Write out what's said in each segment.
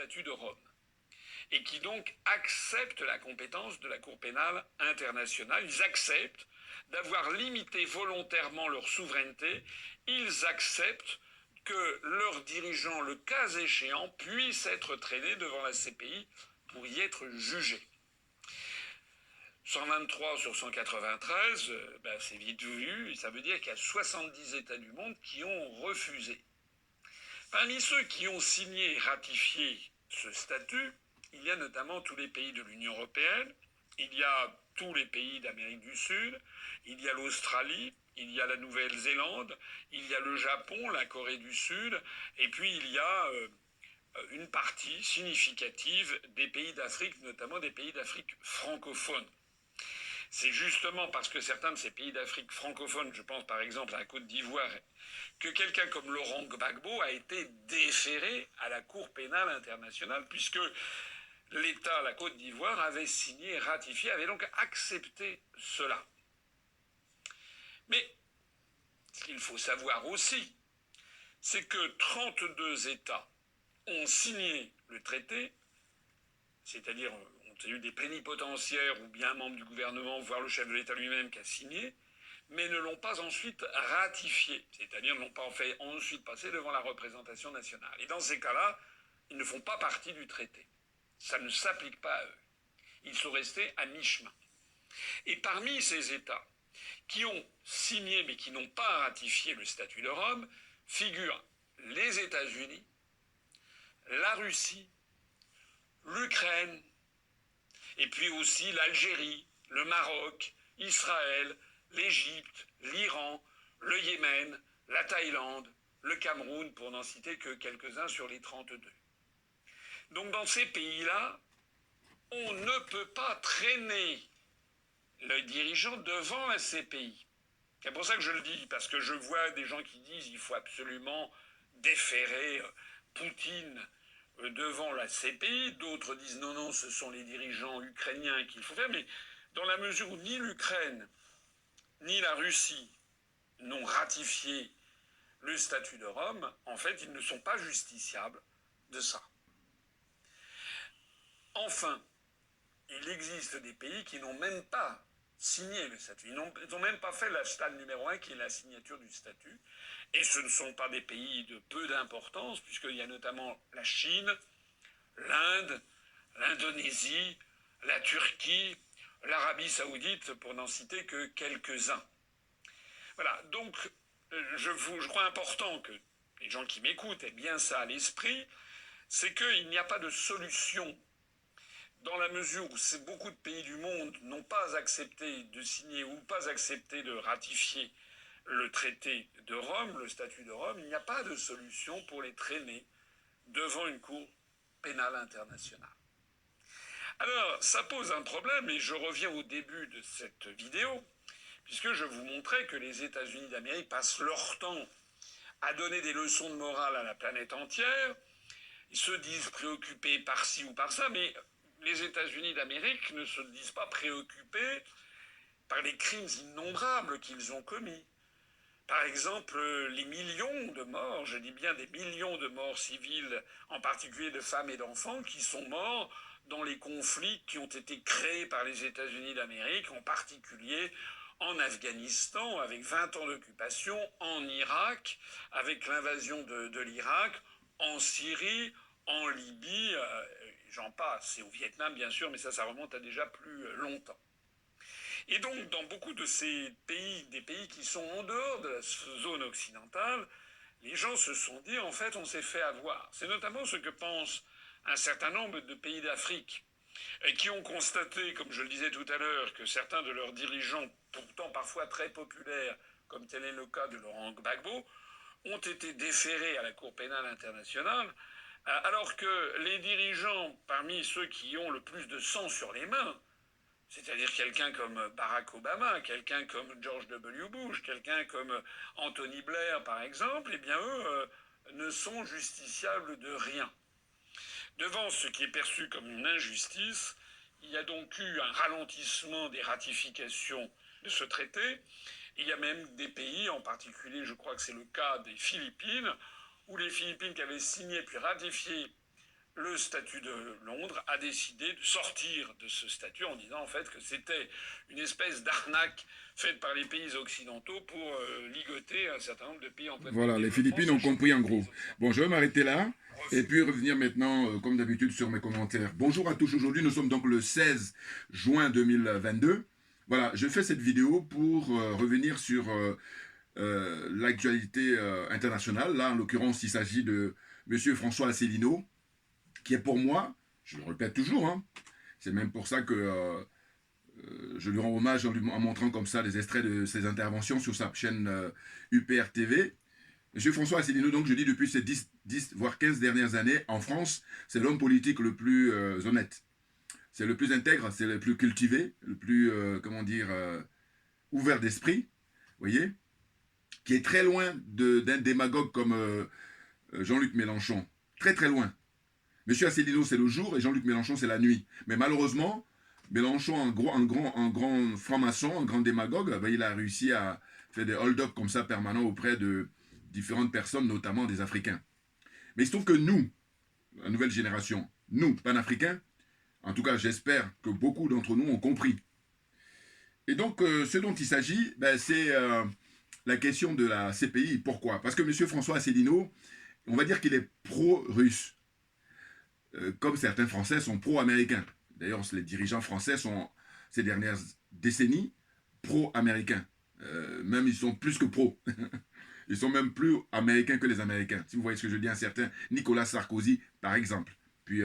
statut de Rome et qui donc acceptent la compétence de la Cour pénale internationale. Ils acceptent d'avoir limité volontairement leur souveraineté. Ils acceptent que leurs dirigeants, le cas échéant, puissent être traînés devant la CPI pour y être jugés. 123 sur 193, c'est vite vu, et ça veut dire qu'il y a 70 États du monde qui ont refusé. Parmi ceux qui ont signé et ratifié ce statut, il y a notamment tous les pays de l'Union européenne, il y a tous les pays d'Amérique du Sud, il y a l'Australie, il y a la Nouvelle-Zélande, il y a le Japon, la Corée du Sud, et puis il y a une partie significative des pays d'Afrique, notamment des pays d'Afrique francophone. C'est justement parce que certains de ces pays d'Afrique francophone, je pense par exemple à la Côte d'Ivoire, que quelqu'un comme Laurent Gbagbo a été déféré à la Cour pénale internationale, puisque l'État, la Côte d'Ivoire, avait signé, ratifié, avait donc accepté cela. Mais ce qu'il faut savoir aussi, c'est que 32 États ont signé le traité, c'est-à-dire ont eu des plénipotentiaires ou bien un membre du gouvernement, voire le chef de l'État lui-même qui a signé, mais ne l'ont pas ensuite ratifié, c'est-à-dire ne l'ont pas fait ensuite passer devant la représentation nationale. Et dans ces cas-là, ils ne font pas partie du traité. Ça ne s'applique pas à eux. Ils sont restés à mi-chemin. Et parmi ces États qui ont signé mais qui n'ont pas ratifié le statut de Rome, figurent les États-Unis, la Russie, l'Ukraine, et puis aussi l'Algérie, le Maroc, Israël, l'Égypte, l'Iran, le Yémen, la Thaïlande, le Cameroun, pour n'en citer que quelques-uns sur les 32. Donc dans ces pays-là, on ne peut pas traîner le dirigeant devant la CPI. C'est pour ça que je le dis, parce que je vois des gens qui disent qu'il faut absolument déférer Poutine devant la CPI, d'autres disent non, non, ce sont les dirigeants ukrainiens qu'il faut faire, mais dans la mesure où ni l'Ukraine, ni la Russie n'ont ratifié le statut de Rome, en fait, ils ne sont pas justiciables de ça. Enfin, il existe des pays qui n'ont même pas signé le statut. Ils n'ont même pas fait la stade numéro 1, qui est la signature du statut. Et ce ne sont pas des pays de peu d'importance, puisqu'il y a notamment la Chine, l'Inde, l'Indonésie, la Turquie, l'Arabie saoudite, pour n'en citer que quelques-uns. Voilà, donc je crois important que les gens qui m'écoutent aient bien ça à l'esprit, c'est qu'il n'y a pas de solution dans la mesure où beaucoup de pays du monde n'ont pas accepté de signer ou pas accepté de ratifier le traité de Rome, le statut de Rome, il n'y a pas de solution pour les traîner devant une cour pénale internationale. Alors, ça pose un problème, et je reviens au début de cette vidéo, puisque je vous montrais que les États-Unis d'Amérique passent leur temps à donner des leçons de morale à la planète entière. Ils se disent préoccupés par ci ou par ça, mais les États-Unis d'Amérique ne se disent pas préoccupés par les crimes innombrables qu'ils ont commis. Par exemple, les millions de morts, je dis bien des millions de morts civiles, en particulier de femmes et d'enfants, qui sont morts dans les conflits qui ont été créés par les États-Unis d'Amérique, en particulier en Afghanistan, avec 20 ans d'occupation, en Irak, avec l'invasion de l'Irak, en Syrie, en Libye, j'en passe, c'est au Vietnam bien sûr, mais ça remonte à déjà plus longtemps. Et donc, dans beaucoup de ces pays, des pays qui sont en dehors de la zone occidentale, les gens se sont dit, en fait, on s'est fait avoir. C'est notamment ce que pensent un certain nombre de pays d'Afrique, et qui ont constaté, comme je le disais tout à l'heure, que certains de leurs dirigeants, pourtant parfois très populaires, comme tel est le cas de Laurent Gbagbo, ont été déférés à la Cour pénale internationale, alors que les dirigeants, parmi ceux qui ont le plus de sang sur les mains, c'est-à-dire quelqu'un comme Barack Obama, quelqu'un comme George W. Bush, quelqu'un comme Anthony Blair, par exemple, eh bien eux ne sont justiciables de rien. Devant ce qui est perçu comme une injustice, il y a donc eu un ralentissement des ratifications de ce traité. Il y a même des pays, en particulier, je crois que c'est le cas des Philippines, où les Philippines qui avaient signé puis ratifié le statut de Londres a décidé de sortir de ce statut en disant en fait que c'était une espèce d'arnaque faite par les pays occidentaux pour ligoter un certain nombre de pays en plein Voilà, les développement, Philippines ont sachant que compris les en pays gros. Bon, occidentaux je vais m'arrêter là et refusent. puis revenir maintenant, comme d'habitude, sur mes commentaires. Bonjour à tous, aujourd'hui nous sommes donc le 16 juin 2022. Voilà, je fais cette vidéo pour revenir sur l'actualité internationale. Là, en l'occurrence, il s'agit de Monsieur François Asselineau, qui est pour moi, je le répète toujours, hein, c'est même pour ça que je lui rends hommage en montrant comme ça des extraits de ses interventions sur sa chaîne UPR TV. Monsieur François Asselineau, donc je dis depuis ces 10 voire 15 dernières années, en France, c'est l'homme politique le plus honnête. C'est le plus intègre, c'est le plus cultivé, le plus, comment dire, ouvert d'esprit, vous voyez, qui est très loin d'un démagogue comme Jean-Luc Mélenchon. Très très loin. Monsieur Asselineau, c'est le jour et Jean-Luc Mélenchon, c'est la nuit. Mais malheureusement, Mélenchon, un grand franc-maçon, un grand démagogue, ben, il a réussi à faire des hold-up comme ça permanents auprès de différentes personnes, notamment des Africains. Mais il se trouve que nous, la nouvelle génération, nous, panafricains, en tout cas j'espère que beaucoup d'entre nous ont compris. Et donc ce dont il s'agit, ben, c'est la question de la CPI. Pourquoi? Parce que M. François Asselineau, on va dire qu'il est pro-russe, comme certains Français sont pro-américains. D'ailleurs, les dirigeants français sont, ces dernières décennies, pro-américains. Même ils sont plus que pro. Ils sont même plus américains que les Américains. Si vous voyez ce que je dis, un certain Nicolas Sarkozy, par exemple. Puis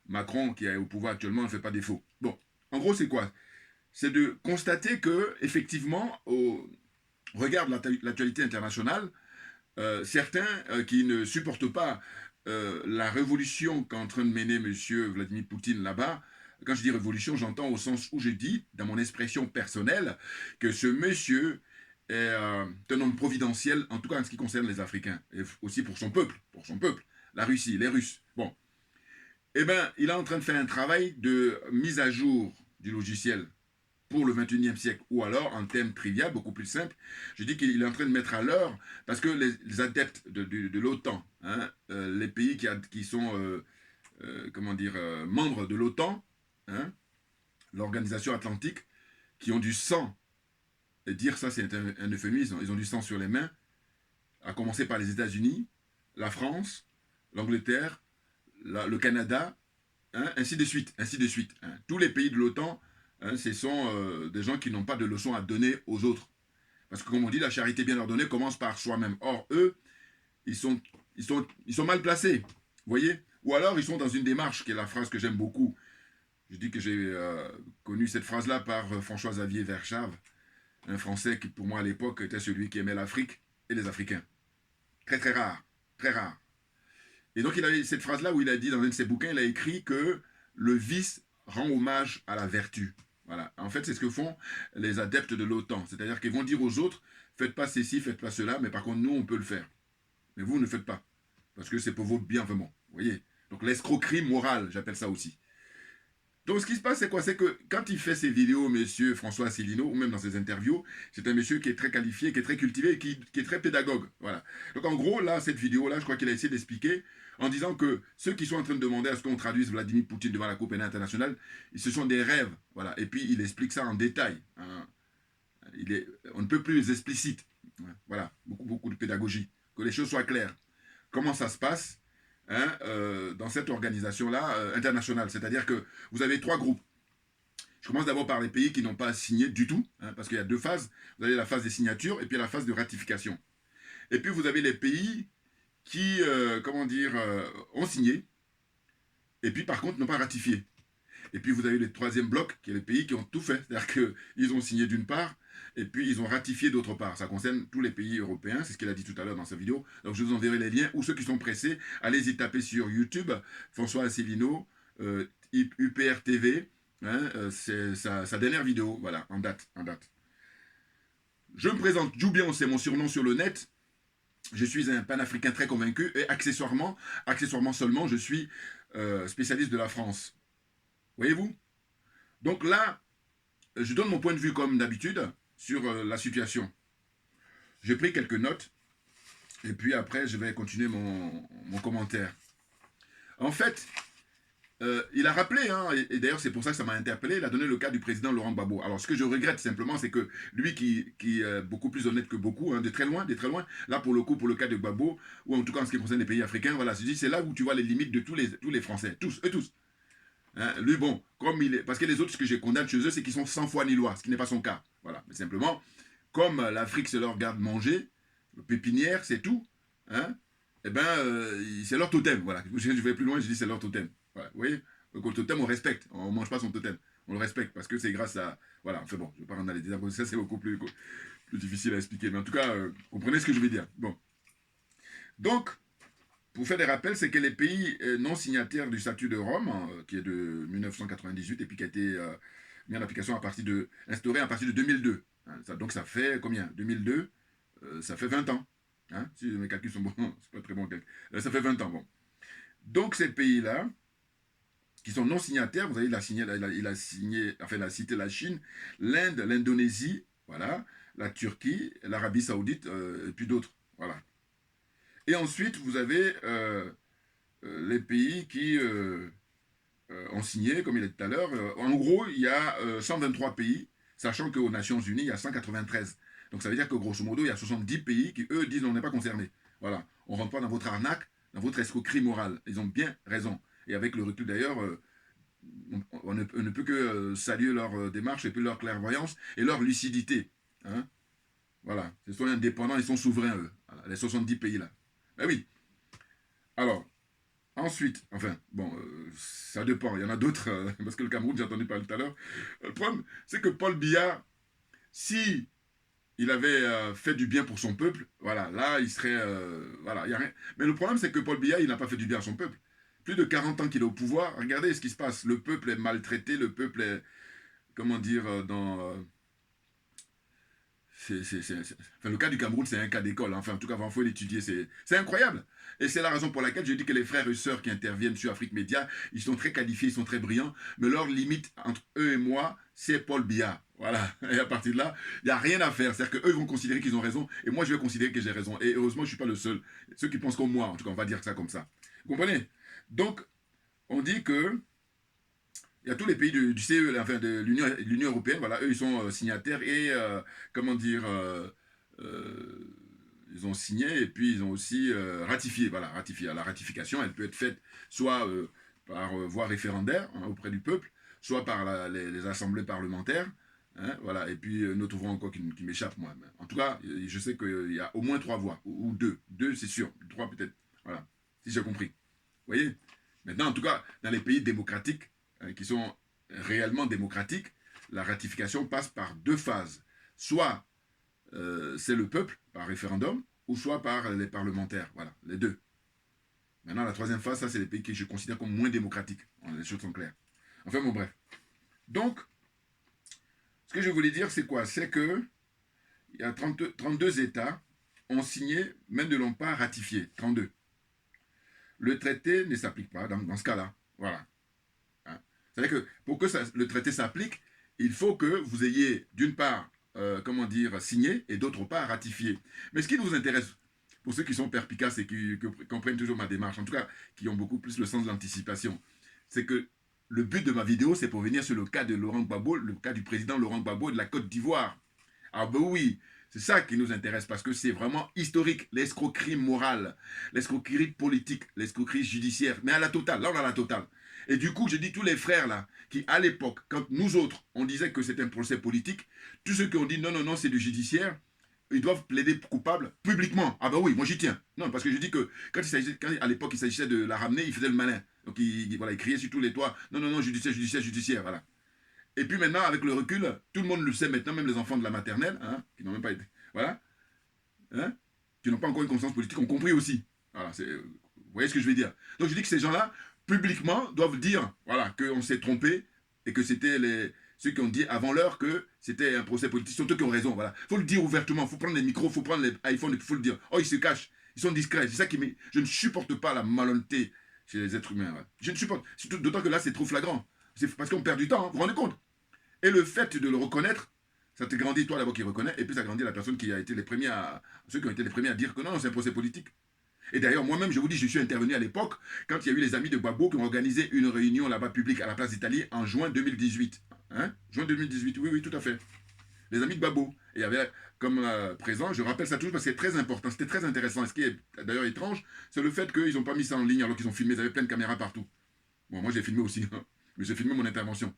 Macron, qui est au pouvoir actuellement, ne fait pas défaut. Bon, en gros, c'est quoi? C'est de constater que, effectivement, au regard de l'actualité internationale, certains qui ne supportent pas la révolution qu'est en train de mener M. Vladimir Poutine là-bas, quand je dis révolution, j'entends au sens où je dis, dans mon expression personnelle, que ce monsieur est un homme providentiel, en tout cas en ce qui concerne les Africains, et aussi pour son peuple, la Russie, les Russes. Bon, eh bien, il est en train de faire un travail de mise à jour du logiciel pour le 21e siècle, ou alors, en termes trivial, beaucoup plus simple, je dis qu'il est en train de mettre à l'heure, parce que les adeptes de l'OTAN, hein, les pays qui sont, comment dire, membres de l'OTAN, hein, l'organisation atlantique, qui ont du sang, et dire ça c'est un euphémisme, ils ont du sang sur les mains, à commencer par les États-Unis, la France, l'Angleterre, le Canada, hein, ainsi de suite, ainsi de suite. Hein. Tous les pays de l'OTAN, hein, ce sont des gens qui n'ont pas de leçons à donner aux autres. Parce que comme on dit, la charité bien ordonnée commence par soi-même. Or, eux, ils sont mal placés, vous voyez? Ou alors, ils sont dans une démarche, qui est la phrase que j'aime beaucoup. Je dis que j'ai connu cette phrase-là par François-Xavier Verschave, un Français qui, pour moi, à l'époque, était celui qui aimait l'Afrique et les Africains. Très, très rare. Très rare. Et donc, il a cette phrase-là où il a dit, dans un de ses bouquins, il a écrit que le vice rend hommage à la vertu. Voilà. En fait, c'est ce que font les adeptes de l'OTAN. C'est-à-dire qu'ils vont dire aux autres, faites pas ceci, faites pas cela, mais par contre, nous, on peut le faire. Mais vous, ne faites pas. Parce que c'est pour votre bien, vraiment. Vous voyez? Donc, l'escroquerie morale, j'appelle ça aussi. Donc, ce qui se passe, c'est quoi? C'est que quand il fait ses vidéos, monsieur François Asselineau, ou même dans ses interviews, c'est un monsieur qui est très qualifié, qui est très cultivé, qui est très pédagogue. Voilà. Donc, en gros, là, cette vidéo-là, je crois qu'il a essayé d'expliquer en disant que ceux qui sont en train de demander à ce qu'on traduise Vladimir Poutine devant la Cour pénale internationale, ce sont des rêves. Voilà. Et puis, il explique ça en détail. Hein. On ne peut plus les explicite. Voilà. Beaucoup de pédagogie. Que les choses soient claires. Comment ça se passe? Hein, dans cette organisation-là internationale. C'est-à-dire que vous avez trois groupes. Je commence d'abord par les pays qui n'ont pas signé du tout, hein, parce qu'il y a deux phases. Vous avez la phase des signatures et puis la phase de ratification. Et puis vous avez les pays qui, comment dire, ont signé et puis par contre n'ont pas ratifié. Et puis vous avez le troisième bloc, qui est les pays qui ont tout fait. C'est-à-dire qu'ils ont signé d'une part, et puis ils ont ratifié d'autre part. Ça concerne tous les pays européens, c'est ce qu'il a dit tout à l'heure dans sa vidéo. Donc je vous enverrai les liens, ou ceux qui sont pressés, allez-y taper sur YouTube, François Asselineau, UPR TV, hein, c'est sa dernière vidéo, voilà, en date. Je me présente, Djoubian, c'est mon surnom sur le net. Je suis un panafricain très convaincu, et accessoirement seulement, je suis spécialiste de la France. Voyez-vous? Donc là, je donne mon point de vue comme d'habitude sur la situation. J'ai pris quelques notes et puis après je vais continuer mon commentaire. En fait, il a rappelé, hein, et d'ailleurs c'est pour ça que ça m'a interpellé, il a donné le cas du président Laurent Gbagbo. Alors ce que je regrette simplement, c'est que lui qui est beaucoup plus honnête que beaucoup, hein, de très loin, là pour le coup, pour le cas de Gbagbo, ou en tout cas en ce qui concerne les pays africains, voilà, c'est là où tu vois les limites de tous les Français, eux tous. Hein, lui, bon, comme il est, parce que les autres, ce que je condamne chez eux, c'est qu'ils sont sans foi ni loi, ce qui n'est pas son cas. Voilà, mais simplement, comme l'Afrique se leur garde manger, pépinière, c'est tout, hein, eh ben, c'est leur totem, voilà. Je vais plus loin, je dis c'est leur totem. Voilà, vous voyez. Donc le totem, on respecte. On ne mange pas son totem. On le respecte parce que c'est grâce à... Voilà, enfin bon, je ne vais pas rentrer dans les détails, ça c'est beaucoup plus difficile à expliquer. Mais en tout cas, comprenez ce que je veux dire. Bon. Donc, pour faire des rappels, c'est que les pays non signataires du statut de Rome, hein, qui est de 1998 et puis qui a été mis en application instauré à partir de 2002. Hein, donc ça fait combien 2002, ça fait 20 ans. Hein, si mes calculs sont bons, c'est pas très bon. Ça fait 20 ans, bon. Donc ces pays-là, qui sont non signataires, vous voyez, il a cité la Chine, l'Inde, l'Indonésie, voilà, la Turquie, l'Arabie Saoudite, et puis d'autres, voilà. Et ensuite, vous avez les pays qui ont signé, comme il a dit tout à l'heure. En gros, il y a 123 pays, sachant qu'aux Nations Unies, il y a 193. Donc ça veut dire que grosso modo, il y a 70 pays qui, eux, disent on n'est pas concernés. Voilà, on ne rentre pas dans votre arnaque, dans votre escroquerie morale. Ils ont bien raison. Et avec le recul d'ailleurs, on ne peut que saluer leur démarche et puis leur clairvoyance et leur lucidité. Hein, voilà, ils sont indépendants, ils sont souverains, eux. Voilà, les 70 pays là. Ben oui. Alors, ensuite, enfin, bon, ça dépend. Il y en a d'autres, parce que le Cameroun, j'ai entendu parler tout à l'heure. Le problème, c'est que Paul Biya, si il avait fait du bien pour son peuple, voilà, là, il serait... voilà, il y a rien. Mais le problème, c'est que Paul Biya, il n'a pas fait du bien à son peuple. Plus de 40 ans qu'il est au pouvoir, regardez ce qui se passe. Le peuple est maltraité, le peuple est, comment dire, dans... Enfin, le cas du Cameroun, c'est un cas d'école. Enfin, en tout cas, il faut l'étudier. C'est incroyable. Et c'est la raison pour laquelle je dis que les frères et sœurs qui interviennent sur Afrique Média, ils sont très qualifiés, ils sont très brillants. Mais leur limite entre eux et moi, c'est Paul Biya. Voilà. Et à partir de là, il n'y a rien à faire. C'est-à-dire qu'eux vont considérer qu'ils ont raison. Et moi, je vais considérer que j'ai raison. Et heureusement, je ne suis pas le seul. Ceux qui pensent comme moi, en tout cas, on va dire ça comme ça. Vous comprenez? Donc, on dit que il y a tous les pays du CE, enfin de l'Union européenne, voilà, eux ils sont signataires et comment dire, ils ont signé et puis ils ont aussi ratifié, voilà, ratifié. La ratification, elle peut être faite soit par voie référendaire hein, auprès du peuple, soit par les assemblées parlementaires, hein, voilà. Et puis notre voix encore qui m'échappe moi. En tout cas, je sais qu'il y a au moins 3 voix ou 2 c'est sûr, 3 peut-être, voilà, si j'ai compris. Vous voyez? Maintenant, en tout cas, dans les pays démocratiques qui sont réellement démocratiques, la ratification passe par 2 phases. Soit c'est le peuple, par référendum, ou soit par les parlementaires. Voilà, les 2. Maintenant, la 3e phase, ça, c'est les pays que je considère comme moins démocratiques. Les choses sont claires. Enfin, bon, bref. Donc, ce que je voulais dire, c'est quoi? C'est que il y a 32 États ont signé, mais ne l'ont pas ratifié. 32. Le traité ne s'applique pas dans ce cas-là. Voilà. Hein? C'est-à-dire que pour que le traité s'applique, il faut que vous ayez, d'une part, comment dire, signé, et d'autre part, ratifié. Mais ce qui nous intéresse, pour ceux qui sont perspicaces et qui comprennent toujours ma démarche, en tout cas, qui ont beaucoup plus le sens de l'anticipation, c'est que le but de ma vidéo, c'est pour venir sur le cas de Laurent Gbagbo, le cas du président Laurent Gbagbo de la Côte d'Ivoire. Ah ben oui, c'est ça qui nous intéresse parce que c'est vraiment historique, l'escroquerie morale, l'escroquerie politique, l'escroquerie judiciaire, mais à la totale, là on a la totale. Et du coup, je dis tous les frères là, qui à l'époque, quand nous autres, on disait que c'était un procès politique, tous ceux qui ont dit non, non, non, c'est du judiciaire, ils doivent plaider coupable publiquement. Ah ben oui, moi j'y tiens. Non, parce que je dis que quand à l'époque il s'agissait de la ramener, il faisait le malin. Donc voilà, il criait sur tous les toits, non, non, non, judiciaire, judiciaire, judiciaire, voilà. Et puis maintenant, avec le recul, tout le monde le sait maintenant, même les enfants de la maternelle, hein, qui n'ont même pas été, voilà, hein, qui n'ont pas encore une conscience politique, ont compris aussi. Voilà, vous voyez ce que je veux dire. Donc je dis que ces gens-là, publiquement, doivent dire, voilà, qu'on s'est trompé et que c'était ceux qui ont dit avant l'heure que c'était un procès politique, sont eux qui ont raison, voilà. Il faut le dire ouvertement, il faut prendre les micros, il faut prendre les iPhones, il faut le dire. Oh, ils se cachent, ils sont discrets, c'est ça qui me... Je ne supporte pas la malhonnêteté chez les êtres humains. Ouais. Je ne supporte, d'autant que là, c'est trop flagrant. C'est parce qu'on perd du temps, hein, vous vous rendez compte? Et le fait de le reconnaître, ça te toi d'abord qui reconnais, et puis ça grandit la personne qui a été ceux qui ont été les premiers à dire que non, c'est un procès politique. Et d'ailleurs, moi-même, je vous dis, je suis intervenu à l'époque, quand il y a eu les amis de Gbagbo qui ont organisé une réunion là-bas publique à la place d'Italie en juin 2018. Hein? Juin 2018, oui, oui, tout à fait. Les amis de Gbagbo. Et il y avait comme présent, je rappelle ça toujours parce que c'est très important, c'était très intéressant. Et ce qui est d'ailleurs étrange, c'est le fait qu'ils n'ont pas mis ça en ligne alors qu'ils ont filmé, ils avaient plein de caméras partout. Bon, moi j'ai filmé aussi, mais j'ai filmé mon intervention.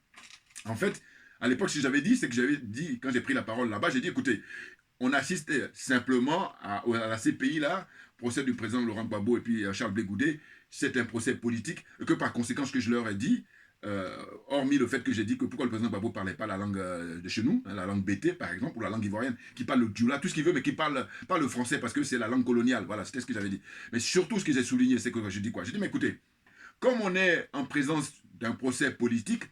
En fait, à l'époque, si j'avais dit, c'est que j'avais dit, quand j'ai pris la parole là-bas, j'ai dit, écoutez, on assistait simplement à la CPI là, procès du président Laurent Gbagbo et puis Charles Blé Goudé, c'est un procès politique, et que par conséquent, ce que je leur ai dit, hormis le fait que j'ai dit que pourquoi le président Gbagbo ne parlait pas la langue de chez nous, hein, la langue BT par exemple, ou la langue ivoirienne, qui parle le djoula, tout ce qu'il veut, mais qui parle pas le français parce que c'est la langue coloniale. Voilà, c'était ce que j'avais dit. Mais surtout, ce que j'ai souligné, c'est que j'ai dit quoi? J'ai dit, mais écoutez, comme on est en présence d'un procès politique,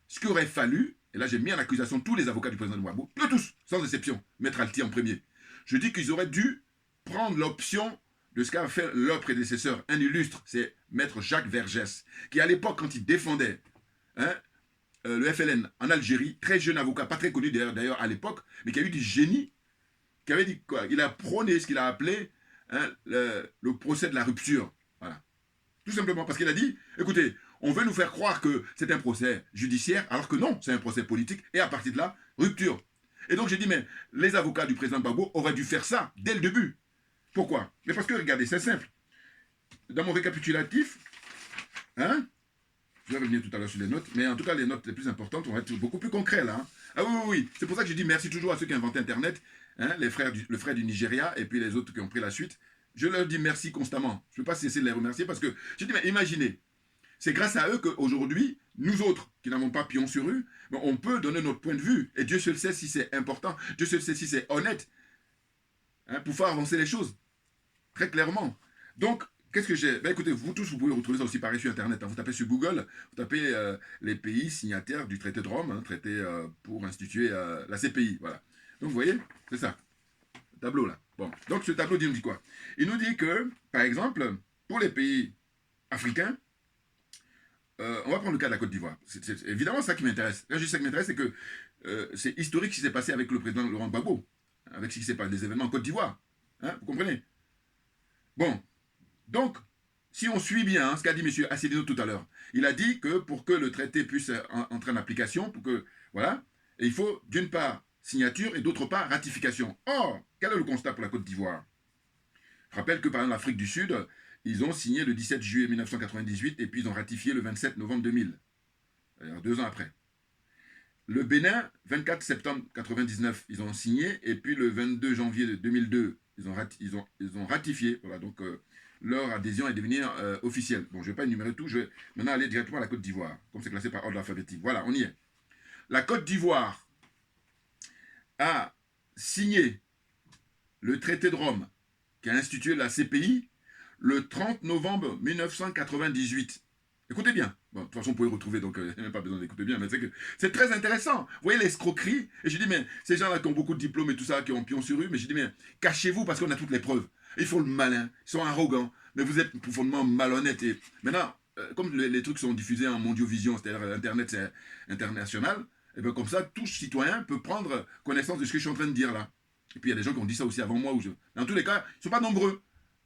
ce qu'il aurait fallu, et là j'ai mis en accusation tous les avocats du président Gbagbo, eux tous, sans exception, Maître Alti en premier, je dis qu'ils auraient dû prendre l'option de ce qu'a fait leur prédécesseur, un illustre, c'est Maître Jacques Vergès, qui à l'époque, quand il défendait hein, le FLN en Algérie, très jeune avocat, pas très connu d'ailleurs à l'époque, mais qui a eu du génie, qui avait dit quoi? Il a prôné ce qu'il a appelé hein, le procès de la rupture. Voilà. Tout simplement parce qu'il a dit, écoutez, on veut nous faire croire que c'est un procès judiciaire, alors que non, c'est un procès politique, et à partir de là, rupture. Et donc j'ai dit, mais les avocats du président Gbagbo auraient dû faire ça dès le début. Pourquoi? Mais parce que, regardez, c'est simple. Dans mon récapitulatif, hein, je vais revenir tout à l'heure sur les notes, mais en tout cas, les notes les plus importantes vont être beaucoup plus concrètes, là. Hein. Ah oui, oui, oui. C'est pour ça que je dis merci toujours à ceux qui ont inventé Internet, hein, le frère du Nigeria, et puis les autres qui ont pris la suite. Je leur dis merci constamment. Je ne peux pas cesser de les remercier parce que, je dis, mais imaginez, c'est grâce à eux qu'aujourd'hui, nous autres, qui n'avons pas pion sur rue, on peut donner notre point de vue. Et Dieu seul sait si c'est important, Dieu seul sait si c'est honnête, hein, pour faire avancer les choses. Très clairement. Donc, qu'est-ce que j'ai? Ben écoutez, vous tous, vous pouvez retrouver ça aussi pareil sur Internet. Hein. Vous tapez sur Google, vous tapez les pays signataires du traité de Rome, hein, traité pour instituer la CPI. Voilà. Donc, vous voyez, c'est ça. Le tableau là. Bon. Donc, ce tableau nous dit quoi? Il nous dit que, par exemple, pour les pays africains, on va prendre le cas de la Côte d'Ivoire. C'est évidemment ça qui m'intéresse. Là, juste ça qui m'intéresse, c'est que c'est historique ce qui s'est passé avec le président Laurent Gbagbo, avec ce qui s'est passé, les événements en Côte d'Ivoire. Hein, vous comprenez? Bon, donc, si on suit bien hein, ce qu'a dit M. Asselineau tout à l'heure, il a dit que pour que le traité puisse entrer en application, pour que, voilà, et il faut d'une part signature et d'autre part ratification. Or, quel est le constat pour la Côte d'Ivoire? Je rappelle que par exemple l'Afrique du Sud, ils ont signé le 17 juillet 1998 et puis ils ont ratifié le 27 novembre 2000, c'est-à-dire 2 ans après. Le Bénin, 24 septembre 1999, ils ont signé et puis le 22 janvier 2002, ils ont ratifié. Voilà, donc leur adhésion est devenue officielle. Bon, je ne vais pas énumérer tout, je vais maintenant aller directement à la Côte d'Ivoire, comme c'est classé par ordre alphabétique. Voilà, on y est. La Côte d'Ivoire a signé le traité de Rome qui a institué la CPI le 30 novembre 1998. Écoutez bien. Bon, de toute façon, vous pouvez retrouver, donc il n'y a même pas besoin d'écouter bien, mais c'est très intéressant. Vous voyez l'escroquerie? Et je dis, mais ces gens-là qui ont beaucoup de diplômes et tout ça, qui ont pion sur rue, mais je dis, mais cachez-vous parce qu'on a toutes les preuves. Ils font le malin, ils sont arrogants, mais vous êtes profondément malhonnêtes. Et maintenant, comme les trucs sont diffusés en mondiovision, c'est-à-dire Internet, c'est international, et bien comme ça, tout citoyen peut prendre connaissance de ce que je suis en train de dire là. Et puis il y a des gens qui ont dit ça aussi avant moi. Dans tous les cas, ils ne sont pas nombreux.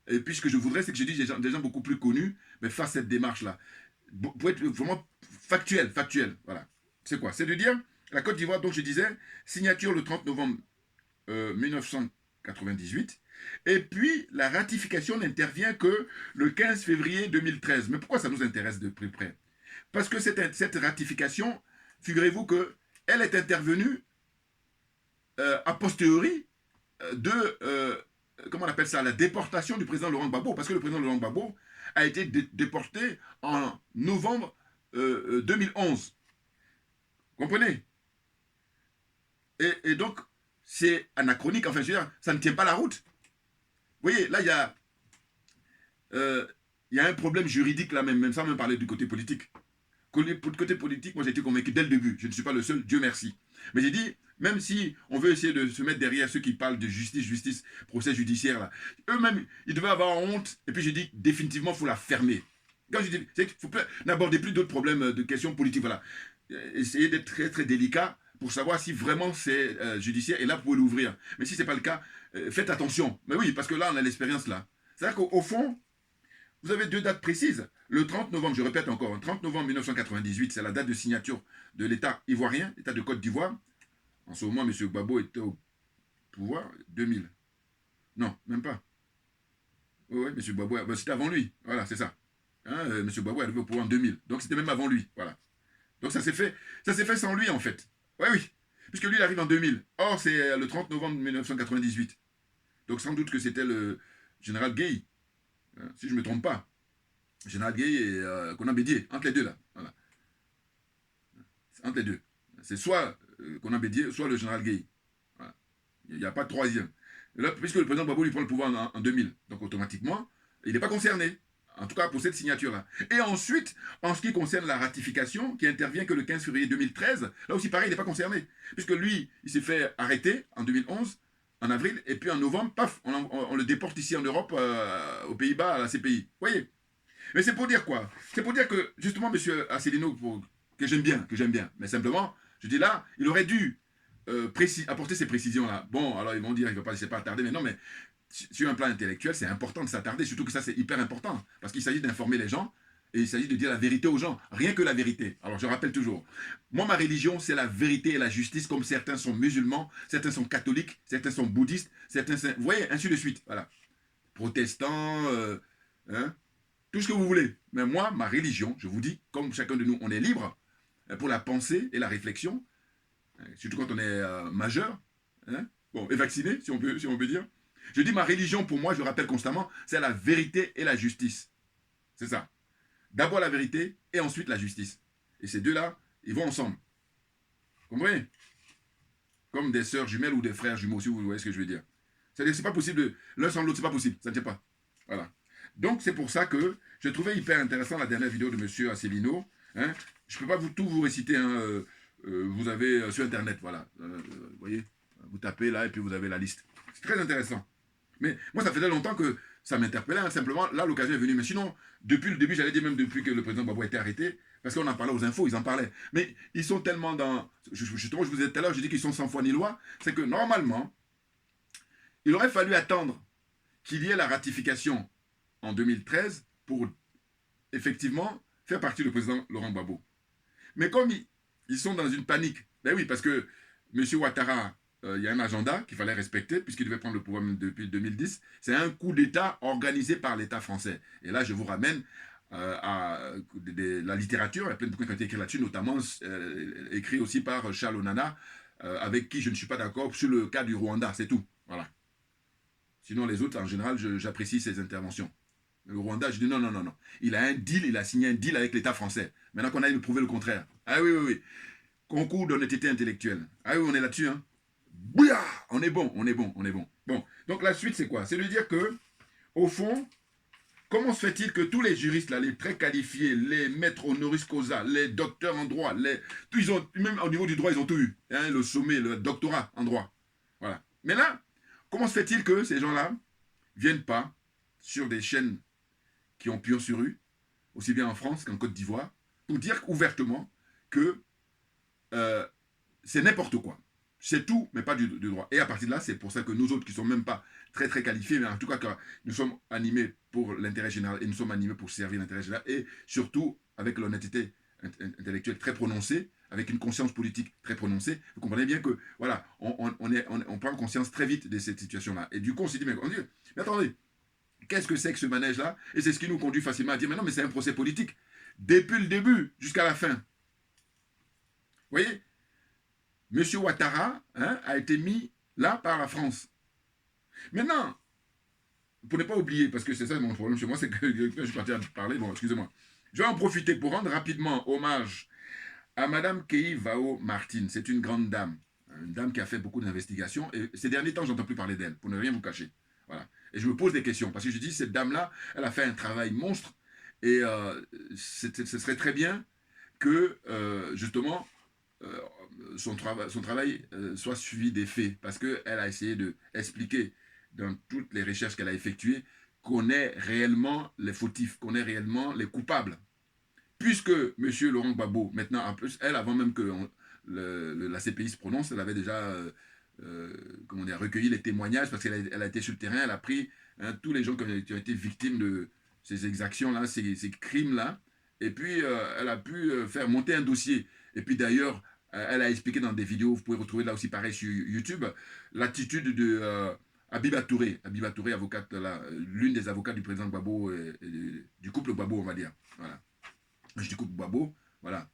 Et puis ce que je voudrais, c'est que je dise des gens beaucoup plus connus, mais fassent cette démarche-là. Pour être vraiment factuel. Voilà. C'est quoi? C'est de dire, la Côte d'Ivoire, donc je disais, signature le 30 novembre 1998, et puis la ratification n'intervient que le 15 février 2013. Mais pourquoi ça nous intéresse de plus près? Parce que cette ratification, figurez-vous qu'elle est intervenue a posteriori de, comment on appelle ça, la déportation du président Laurent Gbagbo, parce que le président Laurent Gbagbo a été déporté en novembre 2011. Vous comprenez? Et donc, c'est anachronique, enfin, je veux dire, ça ne tient pas la route. Vous voyez, là, il y a un problème juridique là même sans même parler du côté politique. Côté politique, moi j'ai été convaincu dès le début, je ne suis pas le seul, Dieu merci. Mais j'ai dit, même si on veut essayer de se mettre derrière ceux qui parlent de justice, procès judiciaire, là, eux-mêmes, ils devaient avoir honte, et puis j'ai dit, définitivement, il faut la fermer. Quand je dis, n'abordez plus d'autres problèmes de questions politiques, voilà. Essayez d'être très très délicat pour savoir si vraiment c'est judiciaire, et là, vous pouvez l'ouvrir. Mais si ce n'est pas le cas, faites attention. Mais oui, parce que là, on a l'expérience là. C'est-à-dire qu'au fond, Vous avez deux dates précises. Le 30 novembre, je répète encore, le 30 novembre 1998, c'est la date de signature de l'État ivoirien, l'État de Côte d'Ivoire. En ce moment, M. Gbagbo était au pouvoir, 2000. Non, même pas. Oui, oui, M. Gbagbo, ben, c'était avant lui. Voilà, c'est ça. Hein, M. Gbagbo est arrivé au pouvoir en 2000. Donc c'était même avant lui. Voilà. Donc ça s'est fait sans lui, en fait. Oui, oui. Puisque lui, il arrive en 2000. Or, c'est le 30 novembre 1998. Donc sans doute que c'était le général Gueye, hein, si je ne me trompe pas. Général Gueye et Konan Bédié, entre les deux, là. Voilà. Entre les deux. C'est soit Konan Bédié, soit le général Gueye. Voilà. Il n'y a pas de troisième. Là, puisque le président Gbagbo lui prend le pouvoir en 2000, donc automatiquement, il n'est pas concerné. En tout cas, pour cette signature-là. Et ensuite, en ce qui concerne la ratification, qui intervient que le 15 février 2013, là aussi, pareil, il n'est pas concerné. Puisque lui, il s'est fait arrêter en 2011, en avril, et puis en novembre, paf, on le déporte ici en Europe, aux Pays-Bas, à la CPI. Vous voyez? Mais c'est pour dire quoi? C'est pour dire que, justement, M. Asselineau, que j'aime bien, mais simplement, je dis là, il aurait dû apporter ces précisions-là. Bon, alors ils vont dire, il ne va pas laisser pas attarder, mais non, mais sur un plan intellectuel, c'est important de s'attarder, surtout que ça, c'est hyper important, parce qu'il s'agit d'informer les gens, et il s'agit de dire la vérité aux gens, rien que la vérité. Alors, je rappelle toujours, moi, ma religion, c'est la vérité et la justice, comme certains sont musulmans, certains sont catholiques, certains sont bouddhistes, certains sont... Vous voyez, ainsi de suite, voilà. Protestants, hein, tout ce que vous voulez. Mais moi, ma religion, je vous dis, comme chacun de nous, on est libre pour la pensée et la réflexion, surtout quand on est majeur, hein, bon, et vacciné, si on peut dire. Je dis ma religion, pour moi, je le rappelle constamment, c'est la vérité et la justice. C'est ça. D'abord la vérité et ensuite la justice. Et ces deux-là, ils vont ensemble. Vous comprenez? Comme des sœurs jumelles ou des frères jumeaux, si vous voyez ce que je veux dire. C'est-à-dire que c'est pas possible de... L'un sans l'autre, c'est pas possible. Ça ne tient pas. Voilà. Donc, c'est pour ça que je trouvais hyper intéressant la dernière vidéo de M. Asselineau. Hein. Je ne peux pas tout vous réciter. Hein. Vous avez sur Internet, voilà. Vous voyez, vous tapez là et puis vous avez la liste. C'est très intéressant. Mais moi, ça faisait longtemps que ça m'interpellait. Hein. Simplement, là, l'occasion est venue. Mais sinon, depuis le début, j'allais dire même depuis que le président Gbagbo a été arrêté, parce qu'on en parlait aux infos, ils en parlaient. Mais ils sont tellement dans... Justement, je vous disais tout à l'heure, je dis qu'ils sont sans foi ni loi. C'est que normalement, il aurait fallu attendre qu'il y ait la ratification en 2013 pour effectivement faire partie du président Laurent Gbagbo. Mais comme ils sont dans une panique, ben oui, parce que M. Ouattara, il y a un agenda qu'il fallait respecter, puisqu'il devait prendre le pouvoir depuis 2010. C'est un coup d'État organisé par l'État français. Et là, je vous ramène à la littérature. Il y a plein de bouquins qui ont été écrits là-dessus, notamment écrits aussi par Charles Onana, avec qui je ne suis pas d'accord sur le cas du Rwanda, c'est tout. Voilà. Sinon, les autres, en général, j'apprécie ses interventions. Le Rwanda, je dis non, non, non, non. Il a un deal, il a signé un deal avec l'État français. Maintenant qu'on a prouver le contraire. Ah oui, oui, oui. Concours d'honnêteté intellectuelle. Ah oui, on est là-dessus, hein. Bouya! On est bon, on est bon, on est bon. Bon, donc la suite, c'est quoi? C'est de dire que, au fond, comment se fait-il que tous les juristes, là, les très qualifiés, les maîtres honoris causa, les docteurs en droit, ils ont, même au niveau du droit, ils ont tout eu. Hein, le sommet, le doctorat en droit. Voilà. Mais là, comment se fait-il que ces gens-là viennent pas sur des chaînes qui ont pion sur rue, aussi bien en France qu'en Côte d'Ivoire, pour dire ouvertement que c'est n'importe quoi. C'est tout, mais pas du droit. Et à partir de là, c'est pour ça que nous autres, qui ne sommes même pas très très qualifiés, mais en tout cas, que nous sommes animés pour l'intérêt général et nous sommes animés pour servir l'intérêt général, et surtout avec l'honnêteté intellectuelle très prononcée, avec une conscience politique très prononcée, vous comprenez bien que, voilà, on prend conscience très vite de cette situation-là. Et du coup, on s'est dit, mais attendez, qu'est-ce que c'est que ce manège-là? Et c'est ce qui nous conduit facilement à dire, mais non, mais c'est un procès politique. Depuis le début jusqu'à la fin. Vous voyez? M. Ouattara, hein, a été mis là par la France. Maintenant, pour ne pas oublier, parce que c'est ça mon problème chez moi, c'est que je suis parti à parler, bon, excusez-moi. Je vais en profiter pour rendre rapidement hommage à Mme Kei Vao Martin. C'est une grande dame qui a fait beaucoup d'investigations, et ces derniers temps, j'entends plus parler d'elle, pour ne rien vous cacher. Voilà. Et je me pose des questions, parce que je dis, cette dame-là, elle a fait un travail monstre, et ce serait très bien que, justement, son travail soit suivi des faits, parce qu'elle a essayé d'expliquer dans toutes les recherches qu'elle a effectuées qu'on est réellement les fautifs, qu'on est réellement les coupables. Puisque M. Laurent Gbagbo, maintenant, en plus, elle, avant même que la CPI se prononce, elle avait déjà comment dire, recueilli les témoignages, parce qu'elle a été sur le terrain, elle a pris tous les gens qui ont été victimes de ces exactions-là, ces crimes-là. Et puis, elle a pu faire monter un dossier. Et puis d'ailleurs, elle a expliqué dans des vidéos, vous pouvez retrouver là aussi pareil sur YouTube, l'attitude de Habiba Touré. Habiba Touré, avocate, l'une des avocates du président Gbagbo, du couple Gbagbo, on va dire. Voilà. Je dis couple Gbagbo, voilà.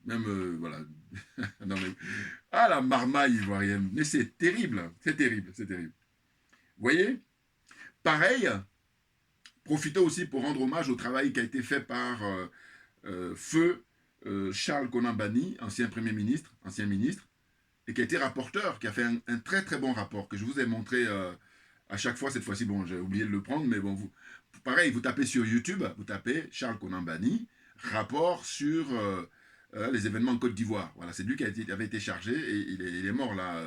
Même, voilà. Non, mais... Ah, la marmaille ivoirienne. Mais c'est terrible, c'est terrible, c'est terrible. Vous voyez? Pareil, profitez aussi pour rendre hommage au travail qui a été fait par Feu Charles Konan Banny, ancien Premier ministre, ancien ministre, et qui a été rapporteur, qui a fait un très très bon rapport, que je vous ai montré à chaque fois. Cette fois-ci, bon, j'ai oublié de le prendre, mais bon, pareil, vous tapez sur YouTube, vous tapez Charles Konan Banny, rapport sur les événements en Côte d'Ivoire. Voilà, c'est lui qui avait été chargé, et il est mort là,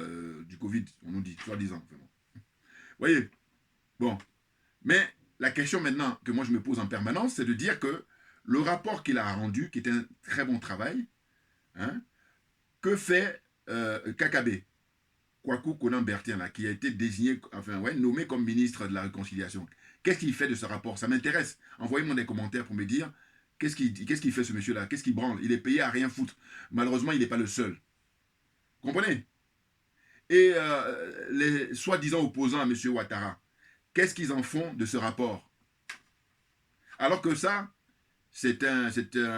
du Covid, on nous dit, soi-disant. Vous voyez? Bon, mais la question maintenant que moi je me pose en permanence, c'est de dire que le rapport qu'il a rendu, qui était un très bon travail, hein, que fait Kakabe, Kwaku Konan Bertien, là, qui a été désigné, enfin, ouais, nommé comme ministre de la Réconciliation. Qu'est-ce qu'il fait de ce rapport? Ça m'intéresse. Envoyez-moi des commentaires pour me dire qu'est-ce qu'il fait ce monsieur-là? Qu'est-ce qu'il branle? Il est payé à rien foutre. Malheureusement, il n'est pas le seul. Comprenez? Et les soi-disant opposants à M. Ouattara, qu'est-ce qu'ils en font de ce rapport? Alors que ça, c'est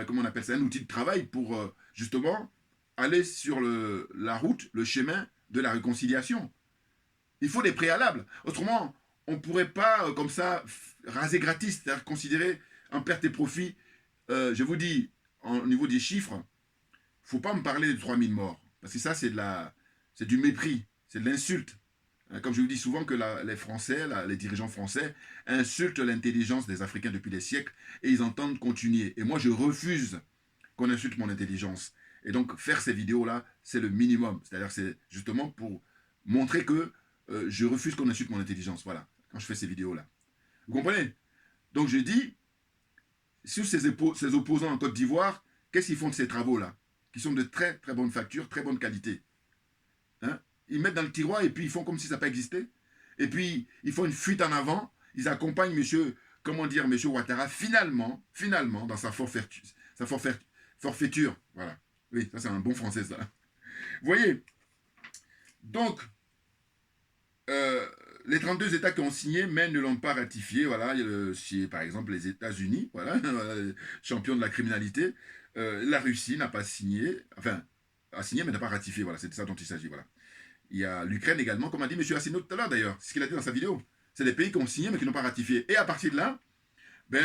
comment on appelle ça, un outil de travail pour justement aller sur la route, le chemin de la réconciliation. Il faut des préalables. Autrement, on ne pourrait pas, comme ça, raser gratis, c'est-à-dire considérer en perte et profit. Je vous dis, au niveau des chiffres, il ne faut pas me parler de 3000 morts. Parce que ça, c'est du mépris, c'est de l'insulte. Comme je vous dis souvent que les Français, les dirigeants français, insultent l'intelligence des Africains depuis des siècles et ils entendent continuer. Et moi, je refuse qu'on insulte mon intelligence. Et donc, faire ces vidéos-là, c'est le minimum. C'est-à-dire, c'est justement pour montrer que je refuse qu'on insulte mon intelligence. Voilà, quand je fais ces vidéos-là. Vous comprenez? Donc, je dis, sur ces opposants en Côte d'Ivoire, qu'est-ce qu'ils font de ces travaux-là? Qui sont de très, très bonne facture, très bonne qualité. Hein? Ils mettent dans le tiroir et puis ils font comme si ça n'a pas existé. Et puis, ils font une fuite en avant. Ils accompagnent monsieur Ouattara, finalement, dans sa forfaiture. Voilà. Oui, ça c'est un bon français, ça. Vous voyez? Donc, les 32 États qui ont signé, mais ne l'ont pas ratifié. Voilà, par exemple les États-Unis, voilà, champion de la criminalité. La Russie n'a pas signé, enfin, a signé mais n'a pas ratifié. Voilà, c'est de ça dont il s'agit. Voilà. Il y a l'Ukraine également, comme a dit M. Asselineau tout à l'heure d'ailleurs. C'est ce qu'il a dit dans sa vidéo. C'est des pays qui ont signé mais qui n'ont pas ratifié. Et à partir de là, ben,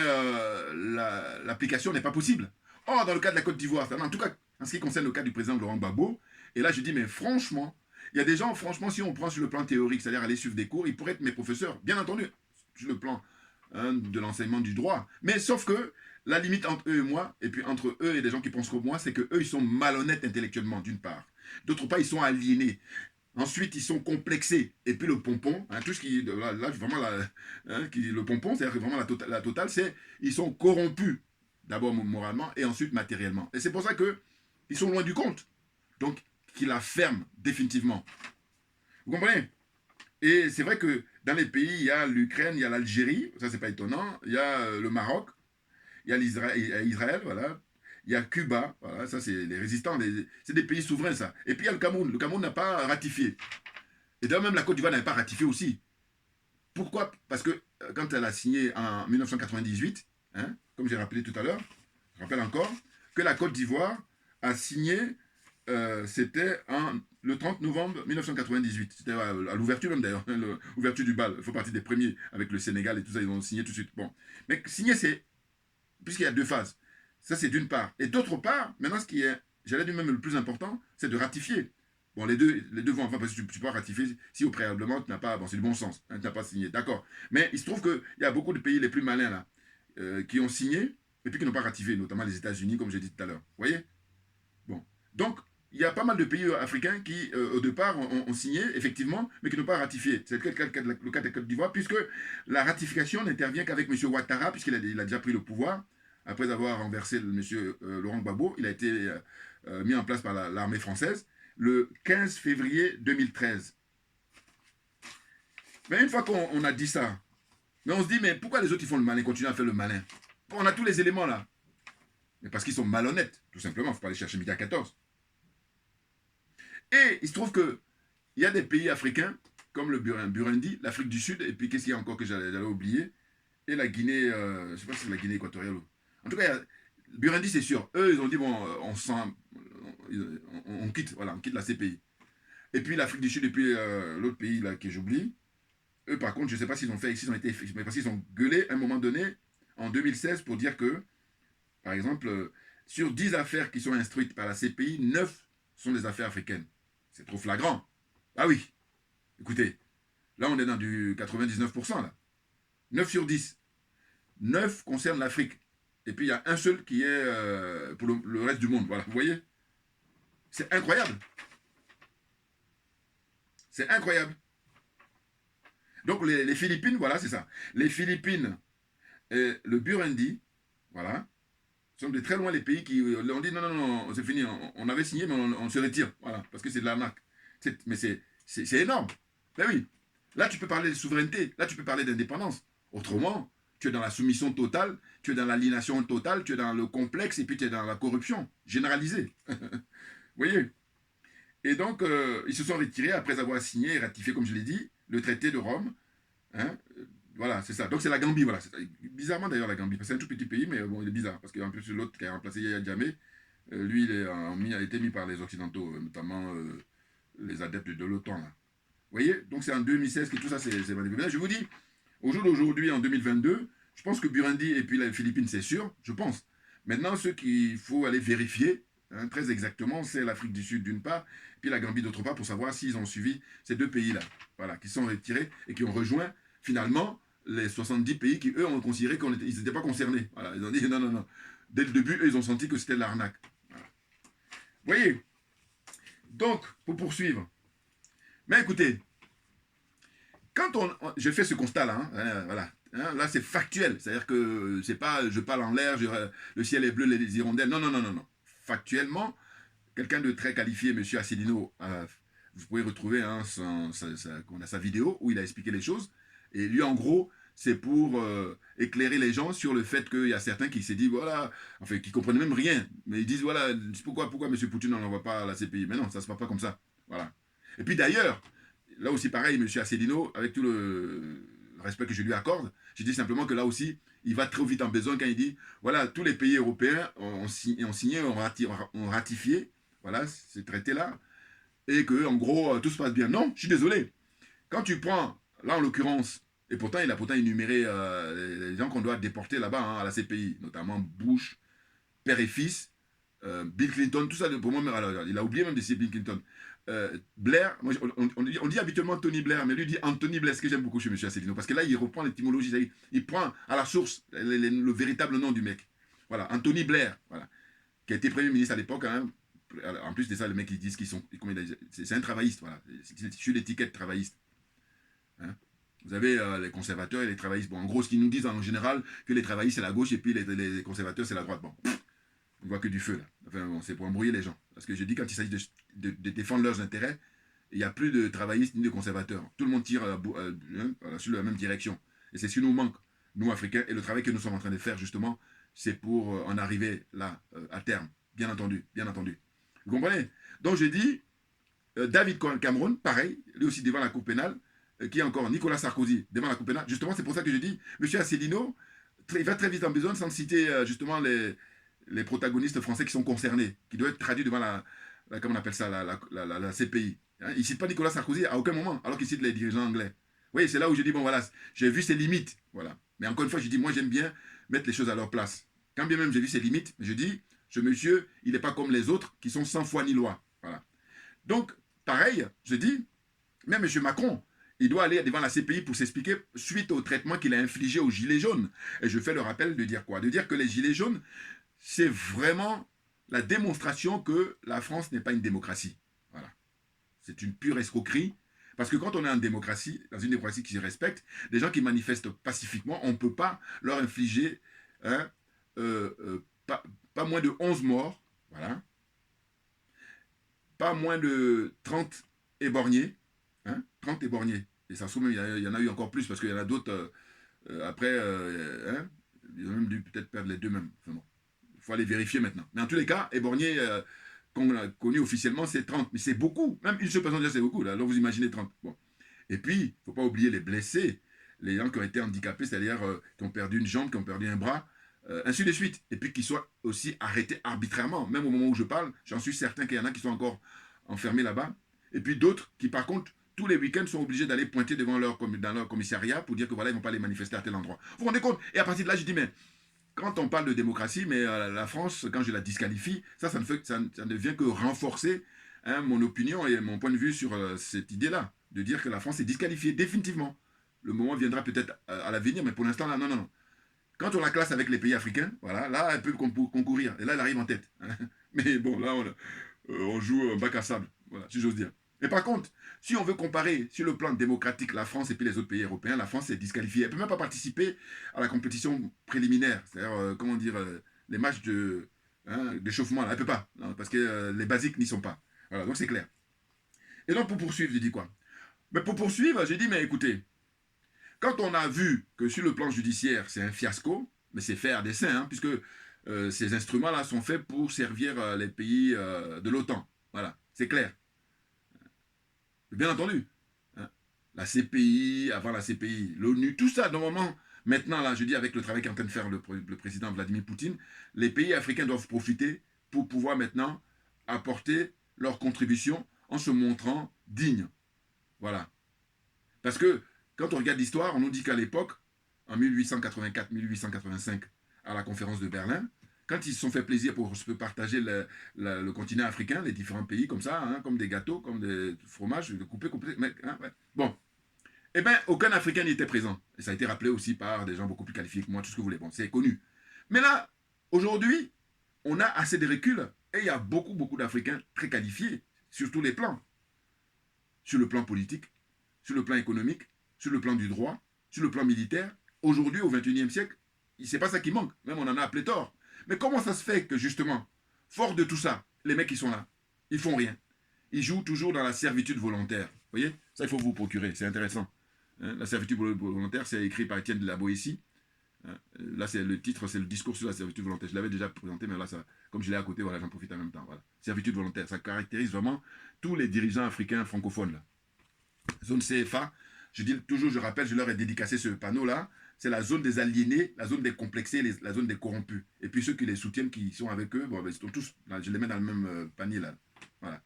l'application n'est pas possible. Or, dans le cas de la Côte d'Ivoire, en tout cas, en ce qui concerne le cas du président Laurent Gbagbo, et là je dis, mais franchement, il y a des gens, franchement, si on prend sur le plan théorique, c'est-à-dire aller suivre des cours, ils pourraient être mes professeurs, bien entendu, sur le plan de l'enseignement du droit. Mais sauf que la limite entre eux et moi, et puis entre eux et des gens qui pensent comme moi, c'est qu'eux, ils sont malhonnêtes intellectuellement, d'une part. D'autre part, ils sont aliénés. Ensuite, ils sont complexés. Et puis le pompon, hein, tout ce qui... Là vraiment, le pompon, c'est-à-dire vraiment la totale, c'est ils sont corrompus. D'abord moralement et ensuite matériellement. Et c'est pour ça qu'ils sont loin du compte. Donc, qu'ils la ferment définitivement. Vous comprenez? Et c'est vrai que dans les pays, il y a l'Ukraine, il y a l'Algérie, ça c'est pas étonnant, il y a le Maroc, il y a Israël, voilà. Il y a Cuba, voilà, ça c'est les résistants, c'est des pays souverains ça. Et puis il y a le Cameroun. Le Cameroun n'a pas ratifié. Et d'ailleurs même la Côte d'Ivoire n'avait pas ratifié aussi. Pourquoi? Parce que quand elle a signé en 1998, hein, comme j'ai rappelé tout à l'heure, je rappelle encore, que la Côte d'Ivoire a signé, c'était le 30 novembre 1998. C'était à l'ouverture même d'ailleurs, l'ouverture du bal. Il faut partie des premiers avec le Sénégal et tout ça, ils ont signé tout de suite. Bon. Mais signer, c'est, puisqu'il y a deux phases. Ça, c'est d'une part. Et d'autre part, maintenant, ce qui est, j'allais dire même le plus important, c'est de ratifier. Bon, les deux vont enfin, parce que tu peux pas ratifier si au préalablement, tu n'as pas, bon, c'est du bon sens, hein, tu n'as pas signé, d'accord. Mais il se trouve qu'il y a beaucoup de pays les plus malins, là, qui ont signé, et puis qui n'ont pas ratifié, notamment les États-Unis, comme j'ai dit tout à l'heure. Vous voyez? Bon. Donc, il y a pas mal de pays africains qui, au départ, ont signé, effectivement, mais qui n'ont pas ratifié. C'est le cas de la Côte d'Ivoire, puisque la ratification n'intervient qu'avec M. Ouattara, puisqu'il a déjà pris le pouvoir. Après avoir renversé M. Laurent Gbagbo, il a été mis en place par l'armée française le 15 février 2013. Mais une fois qu'on a dit ça, Mais on se dit, mais pourquoi les autres ils font le malin, continuent à faire le malin? On a tous les éléments là. Mais parce qu'ils sont malhonnêtes, tout simplement. Il ne faut pas aller chercher midi à 14. Et il se trouve qu'il y a des pays africains, comme le Burundi, l'Afrique du Sud, et puis qu'est-ce qu'il y a encore que j'allais oublier, et la Guinée, je ne sais pas si c'est la Guinée équatoriale. En tout cas, le Burundi, c'est sûr. Eux, ils ont dit, bon, on quitte, voilà, on quitte la CPI. Et puis l'Afrique du Sud, et puis l'autre pays là, que j'oublie, eux, par contre, je ne sais pas s'ils ont fait, s'ils ont été, mais parce qu'ils ont gueulé à un moment donné, en 2016, pour dire que, par exemple, sur 10 affaires qui sont instruites par la CPI, 9 sont des affaires africaines. C'est trop flagrant. Ah oui, écoutez, là on est dans du 99%, là. 9 sur 10. 9 concernent l'Afrique. Et puis il y a un seul qui est pour le reste du monde. Voilà, vous voyez? C'est incroyable. C'est incroyable. Donc les Philippines, voilà, c'est ça. Les Philippines et le Burundi, voilà, sont de très loin les pays qui ont dit non, non, non, c'est fini, on avait signé, mais on se retire. Voilà, parce que c'est de l'arnaque. Mais c'est énorme. Ben oui. Là, tu peux parler de souveraineté, là, tu peux parler d'indépendance. Autrement, tu es dans la soumission totale, tu es dans l'aliénation totale, tu es dans le complexe et puis tu es dans la corruption généralisée. Vous voyez? Et donc, ils se sont retirés après avoir signé et ratifié, comme je l'ai dit, le traité de Rome. Hein? Voilà, c'est ça. Donc, c'est la Gambie. Voilà. Bizarrement, d'ailleurs, la Gambie. Parce que c'est un tout petit pays, mais bon, il est bizarre. Parce qu'en plus, l'autre qui a remplacé Yaya Jammeh, lui, il a été mis par les Occidentaux, notamment les adeptes de l'OTAN. Vous voyez? Donc, c'est en 2016 que tout ça s'est manifesté. Je vous dis, au jour d'aujourd'hui, en 2022, je pense que Burundi et puis les Philippines, c'est sûr, je pense. Maintenant, ce qu'il faut aller vérifier, hein, très exactement, c'est l'Afrique du Sud d'une part, puis la Gambie d'autre part, pour savoir s'ils ont suivi ces deux pays-là, voilà, qui sont retirés et qui ont rejoint finalement les 70 pays qui, eux, ont considéré qu'ils n'étaient pas concernés. Voilà, ils ont dit non, non, non. Dès le début, eux, ils ont senti que c'était de l'arnaque. Voilà. Vous voyez? Donc, pour poursuivre. Mais écoutez, quand je fais ce constat-là, hein, voilà, hein, là c'est factuel, c'est-à-dire que c'est pas je parle en l'air, le ciel est bleu, les hirondelles, non, non, non, non, non. Factuellement, quelqu'un de très qualifié, M. Asselineau, vous pouvez retrouver hein, sa vidéo où il a expliqué les choses, et lui en gros, c'est pour éclairer les gens sur le fait qu'il y a certains qui se disent, voilà, enfin, qui comprennent même rien, mais ils disent, voilà, pourquoi M. Poutine n'en envoie pas à la CPI? Mais non, ça ne se passe pas comme ça, voilà. Et puis d'ailleurs, là aussi pareil, M. Asselineau, avec tout le respect que je lui accorde, je dis simplement que là aussi, il va trop vite en besoin quand il dit, voilà, tous les pays européens ont signé, ont ratifié, voilà, ces traités-là, et que, en gros, tout se passe bien. Non, je suis désolé. Quand tu prends, là en l'occurrence, et pourtant il a pourtant énuméré les gens qu'on doit déporter là-bas, hein, à la CPI, notamment Bush, père et fils, Bill Clinton, tout ça, pour moi, alors, il a oublié même de citer Bill Clinton. Blair, moi, on dit habituellement Tony Blair, mais lui dit Anthony Blair, ce que j'aime beaucoup chez M. Asselineau, parce que là, il reprend l'étymologie, il prend à la source le véritable nom du mec. Voilà, Anthony Blair, voilà, qui a été Premier ministre à l'époque. Hein. En plus de ça, le mec, ils disent qu'ils sont. C'est un travailliste, voilà. C'est sur l'étiquette travailliste. Hein. Vous avez les conservateurs et les travaillistes. Bon, en gros, ce qu'ils nous disent en général, que les travaillistes, c'est la gauche et puis les conservateurs, c'est la droite. Bon, on voit que du feu, là. Enfin, bon, c'est pour embrouiller les gens. Parce que je dis, quand il s'agit de défendre leurs intérêts, il n'y a plus de travaillistes ni de conservateurs. Tout le monde tire sur la même direction. Et c'est ce qui nous manque, nous, Africains. Et le travail que nous sommes en train de faire, justement, c'est pour en arriver là, à terme. Bien entendu, bien entendu. Vous comprenez? Donc, je dis, David Cameron, pareil, lui aussi devant la Cour pénale, qui est encore Nicolas Sarkozy devant la Cour pénale. Justement, c'est pour ça que je dis, M. Asselineau, il va très vite en besoin, sans citer justement les protagonistes français qui sont concernés, qui doivent être traduits devant comment on appelle ça, la CPI. Hein, il ne cite pas Nicolas Sarkozy à aucun moment, alors qu'il cite les dirigeants anglais. Oui, c'est là où je dis, bon voilà, j'ai vu ses limites. Voilà. Mais encore une fois, je dis, moi j'aime bien mettre les choses à leur place. Quand bien même j'ai vu ses limites, je dis, ce monsieur, il n'est pas comme les autres qui sont sans foi ni loi. Voilà. Donc, pareil, je dis, même M. Macron, il doit aller devant la CPI pour s'expliquer suite au traitement qu'il a infligé aux Gilets jaunes. Et je fais le rappel de dire quoi? De dire que les Gilets jaunes, c'est vraiment la démonstration que la France n'est pas une démocratie. Voilà. C'est une pure escroquerie. Parce que quand on est en démocratie, dans une démocratie qui se respecte, les gens qui manifestent pacifiquement, on ne peut pas leur infliger hein, pas moins de 11 morts, voilà, pas moins de 30 éborgnés, hein, 30 éborgnés. Et ça se trouve, il y en a eu encore plus parce qu'il y en a d'autres Après, ils ont même dû peut-être perdre les deux mêmes. Enfin bon, il faut aller vérifier maintenant. Mais en tous les cas, Eborgné, qu'on a connu officiellement, c'est 30. Mais c'est beaucoup. Même une seule personne, déjà, c'est beaucoup. Là. Alors vous imaginez 30. Bon. Et puis, il ne faut pas oublier les blessés, les gens qui ont été handicapés, c'est-à-dire qui ont perdu une jambe, qui ont perdu un bras, ainsi de suite. Et puis qu'ils soient aussi arrêtés arbitrairement. Même au moment où je parle, j'en suis certain qu'il y en a qui sont encore enfermés là-bas. Et puis d'autres qui, par contre, tous les week-ends sont obligés d'aller pointer dans leur commissariat pour dire que voilà, ils ne vont pas aller manifester à tel endroit. Vous vous rendez compte? Et à partir de là, je dis, mais quand on parle de démocratie, mais la France, quand je la disqualifie, ça ne vient que renforcer mon opinion et mon point de vue sur cette idée-là, de dire que la France est disqualifiée définitivement. Le moment viendra peut-être à l'avenir, mais pour l'instant, là, non, non, non. Quand on la classe avec les pays africains, voilà, là, elle peut concourir. Et là, elle arrive en tête. Mais bon, là, on joue un bac à sable, voilà, si j'ose dire. Mais par contre, si on veut comparer sur le plan démocratique la France et puis les autres pays européens, la France est disqualifiée. Elle ne peut même pas participer à la compétition préliminaire, c'est-à-dire, comment dire, les matchs d'échauffement. Elle ne peut pas, non, parce que les basiques n'y sont pas. Voilà, donc c'est clair. Et donc pour poursuivre, je dis quoi? Mais pour poursuivre, j'ai dit, mais écoutez, quand on a vu que sur le plan judiciaire, c'est un fiasco, mais c'est fait à dessein, hein, puisque ces instruments-là sont faits pour servir les pays de l'OTAN. Voilà, c'est clair. Bien entendu. Hein. La CPI, avant la CPI, l'ONU, tout ça, normalement, maintenant, là, je dis avec le travail qu'est en train de faire le président Vladimir Poutine, les pays africains doivent profiter pour pouvoir maintenant apporter leur contribution en se montrant dignes. Voilà. Parce que quand on regarde l'histoire, on nous dit qu'à l'époque, en 1884-1885, à la conférence de Berlin, quand ils se sont fait plaisir pour se partager le continent africain, les différents pays comme ça, hein, comme des gâteaux, comme des fromages, coupés. Hein, ouais. Bon. Eh bien, aucun Africain n'y était présent. Et ça a été rappelé aussi par des gens beaucoup plus qualifiés que moi, tout ce que vous voulez. Bon, c'est connu. Mais là, aujourd'hui, on a assez de recul et il y a beaucoup, beaucoup d'Africains très qualifiés sur tous les plans. Sur le plan politique, sur le plan économique, sur le plan du droit, sur le plan militaire. Aujourd'hui, au XXIe siècle, c'est pas ça qui manque. Même on en a à pléthore. Mais comment ça se fait que justement, fort de tout ça, les mecs qui sont là, ils font rien. Ils jouent toujours dans la servitude volontaire. Vous voyez? Ça, il faut vous procurer, c'est intéressant. Hein, la servitude volontaire, c'est écrit par Étienne de la Boétie. Hein, là, c'est le titre, c'est le discours sur la servitude volontaire. Je l'avais déjà présenté, mais là, ça, comme je l'ai à côté, voilà, j'en profite en même temps. Voilà. Servitude volontaire, ça caractérise vraiment tous les dirigeants africains francophones. Là. Zone CFA, je dis toujours, je rappelle, je leur ai dédicacé ce panneau-là. C'est la zone des aliénés, la zone des complexés, la zone des corrompus. Et puis ceux qui les soutiennent, qui sont avec eux, bon, ben, ils sont tous, là, je les mets dans le même panier là. Voilà.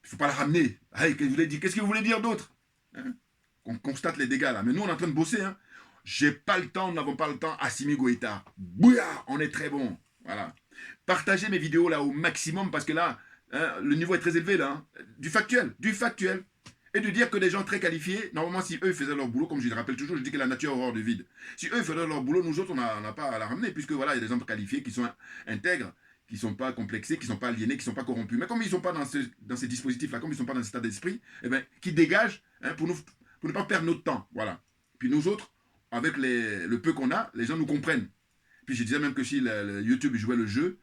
Il ne faut pas le ramener. Hey, qu'est-ce que vous voulez dire d'autre? Hein? On constate les dégâts là. Mais nous, on est en train de bosser. Hein. J'ai pas le temps, nous n'avons pas le temps. Assimi Goïta. Bouya, on est très bon. Voilà. Partagez mes vidéos là au maximum parce que là, hein, le niveau est très élevé là. Hein. Du factuel, du factuel. Et de dire que des gens très qualifiés, normalement, si eux faisaient leur boulot, comme je le rappelle toujours, je dis que la nature a horreur du vide. Si eux faisaient leur boulot, nous autres, on n'a pas à la ramener, puisque voilà, il y a des gens qualifiés qui sont intègres, qui ne sont pas complexés, qui ne sont pas aliénés, qui ne sont pas corrompus. Mais comme ils ne sont pas dans ces dispositifs-là, comme ils ne sont pas dans cet état d'esprit, eh ben, qui dégagent hein, pour ne pas perdre notre temps. Voilà. Puis nous autres, avec le peu qu'on a, les gens nous comprennent. Puis je disais même que si le YouTube jouait le jeu,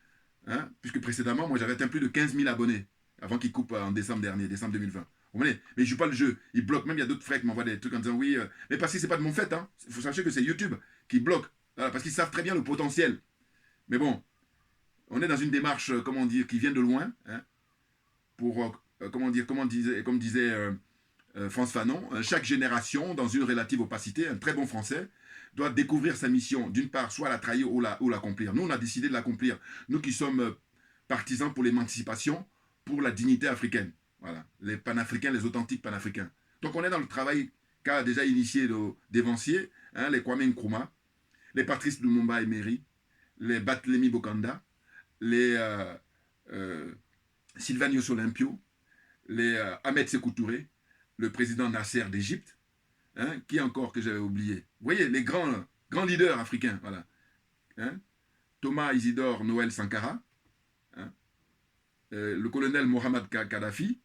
hein, puisque précédemment, moi j'avais atteint plus de 15 000 abonnés, avant qu'il coupe en décembre dernier, décembre 2020. Vous comprenez? Mais il ne joue pas le jeu. Il bloque. Même il y a d'autres frères qui m'envoient des trucs en disant oui. Mais parce que c'est pas de mon fait. Hein. Il faut sachez que c'est YouTube qui bloque. Voilà, parce qu'ils savent très bien le potentiel. Mais bon, on est dans une démarche, comment dire, qui vient de loin. Hein, pour, comme disait France Fanon, chaque génération, dans une relative opacité, un très bon français, doit découvrir sa mission. D'une part, soit la trahir ou l'accomplir. Nous, on a décidé de l'accomplir. Nous qui sommes partisans pour l'émancipation, pour la dignité africaine. Voilà, les panafricains, les authentiques panafricains. Donc on est dans le travail qu'a déjà initié Devancier, hein, les Kwame Nkrumah, les Patrice Lumumba Emery, les Barthélemy Bokanda, les Sylvanus Olympio, les Ahmed Sékou Touré, le président Nasser d'Égypte, hein, qui encore que j'avais oublié. Vous voyez, les grands leaders africains, voilà. Hein, Thomas Isidore Noël Sankara, hein, le colonel Mohamed Kadhafi,